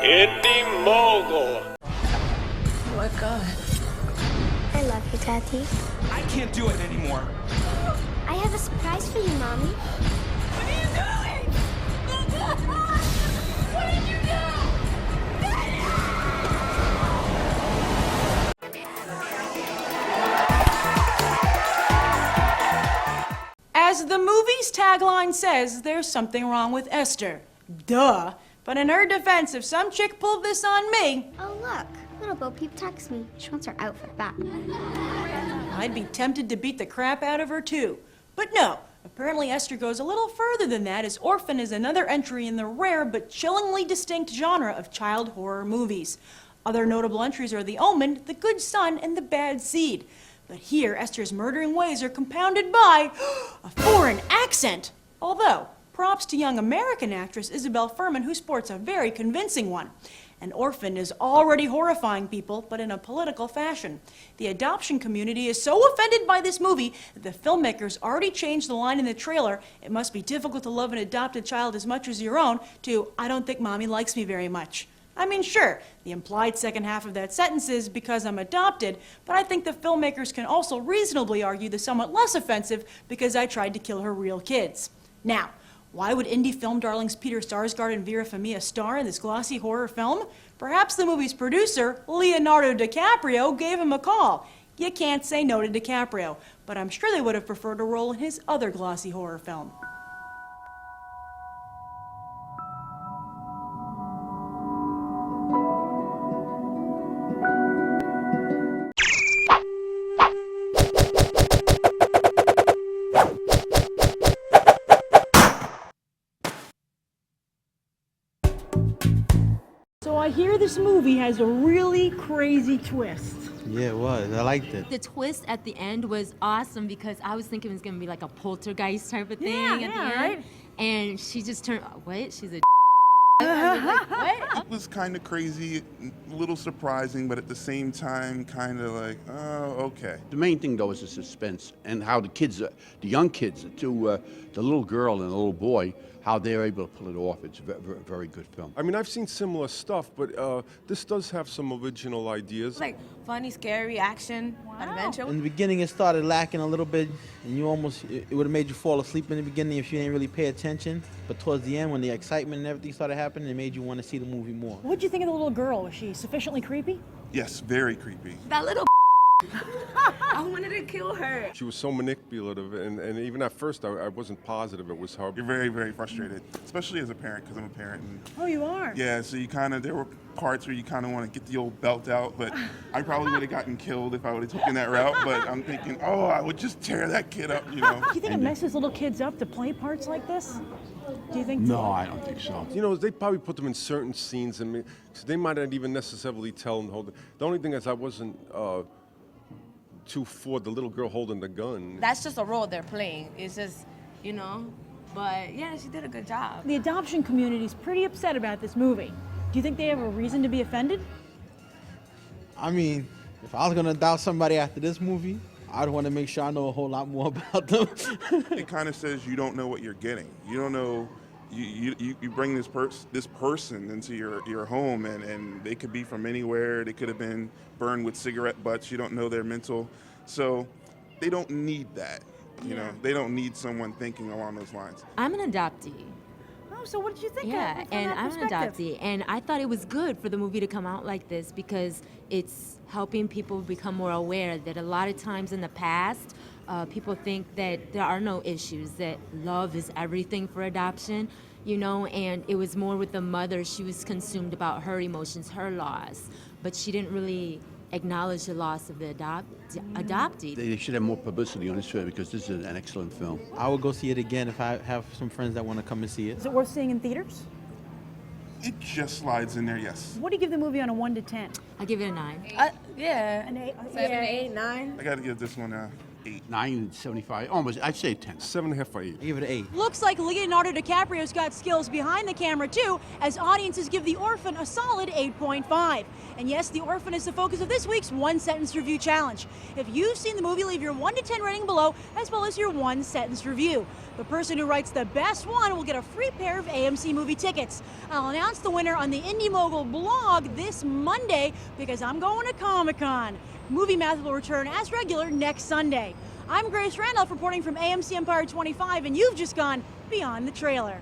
Indie Mogul. Oh my God. I love you, Daddy. I can't do it anymore. I have a surprise for you, Mommy. What are you doing? What did you do? As the movie's tagline says, there's something wrong with Esther. Duh. But in her defense, if some chick pulled this on me, Oh, look. Little Bo Peep texts me. She wants her outfit back. I'd be tempted to beat the crap out of her too. But no, apparently Esther goes a little further than that, as Orphan is another entry in the rare but chillingly distinct genre of child horror movies. Other notable entries are The Omen, The Good Son, and The Bad Seed. But here, Esther's murdering ways are compounded by a foreign accent. Although, props to young American actress Isabel Fuhrman, who sports a very convincing one. An Orphan is already horrifying people, but in a political fashion. The adoption community is so offended by this movie that the filmmakers already changed the line in the trailer, "It must be difficult to love an adopted child as much as your own," to "I don't think Mommy likes me very much." I mean, sure, the implied second half of that sentence is "because I'm adopted," but I think the filmmakers can also reasonably argue the somewhat less offensive "because I tried to kill her real kids." Now, why would indie film darlings Peter Sarsgaard and Vera Farmiga star in this glossy horror film? Perhaps the movie's producer, Leonardo DiCaprio, gave him a call. You can't say no to DiCaprio, but I'm sure they would have preferred a role in his other glossy horror film. So I hear this movie has a really crazy twist. Yeah, it was. I liked it. The twist at the end was awesome because I was thinking it was gonna be like a poltergeist type of thing at the end. Right? And she just turned, wait, she's a like, what? It was kind of crazy, a little surprising, but at the same time, kind of like, oh, okay. The main thing, though, is the suspense and how the kids, the young kids, the little girl and the little boy, how they're able to pull it off. It's a very good film. I mean, I've seen similar stuff, but this does have some original ideas. Like funny, scary, action, adventure. In the beginning, it started lacking a little bit, and you almost, it would have made you fall asleep in the beginning if you didn't really pay attention. But towards the end, when the excitement and everything started happening, it made you want to see the movie more. What'd you think of the little girl? Was she sufficiently creepy? Yes, very creepy. That little I wanted to kill her. She was so manipulative, and even at first, I wasn't positive it was her. You're very, very frustrated, especially as a parent, because I'm a parent. And Oh, you are? yeah, so you kind of, there were parts where you kind of want to get the old belt out, but I probably would have gotten killed if I would have taken that route, but I'm thinking, oh, I would just tear that kid up, you know. Do you think it messes little kids up to play parts like this? Do you think No, I don't think so. You know, they probably put them in certain scenes, and they might not even necessarily tell them. The only thing is I wasn't too for the little girl holding the gun. That's just a role they're playing. It's just, you know, but yeah, she did a good job. The adoption community's pretty upset about this movie. Do you think they have a reason to be offended? I mean, if I was going to adopt somebody after this movie, I'd want to make sure I know a whole lot more about them. It kind of says you don't know what you're getting. You don't know, you bring this person into your home, and they could be from anywhere. They could have been burned with cigarette butts. You don't know their mental. So they don't need that. You know, they don't need someone thinking along those lines. I'm an adoptee. Oh, so what did you think Yeah, of and that I'm an perspective? adoptee, and I thought it was good for the movie to come out like this because it's helping people become more aware that a lot of times in the past, people think that there are no issues, that love is everything for adoption, you know, and it was more with the mother. She was consumed about her emotions, her loss, but she didn't really acknowledge the loss of the adoptee. They should have more publicity on this film because this is an excellent film. I would go see it again if I have some friends that want to come and see it. Is it worth seeing in theaters? It just slides in there, yes. What do you give the movie on a 1 to 10? I give it a 9. Yeah. An 8? 7, 8, 9. I got to give this one a 8. 9.75, almost, I'd say 10. 7.5 for 8. I give it an 8. Looks like Leonardo DiCaprio's got skills behind the camera too, as audiences give The Orphan a solid 8.5. And yes, The Orphan is the focus of this week's One Sentence Review Challenge. If you've seen the movie, leave your 1 to 10 rating below, as well as your one sentence review. The person who writes the best one will get a free pair of AMC movie tickets. I'll announce the winner on the Indie Mogul blog this Monday because I'm going to Comic-Con. Movie Math will return as regular next Sunday. I'm Grace Randolph reporting from AMC Empire 25, and you've just gone beyond the trailer.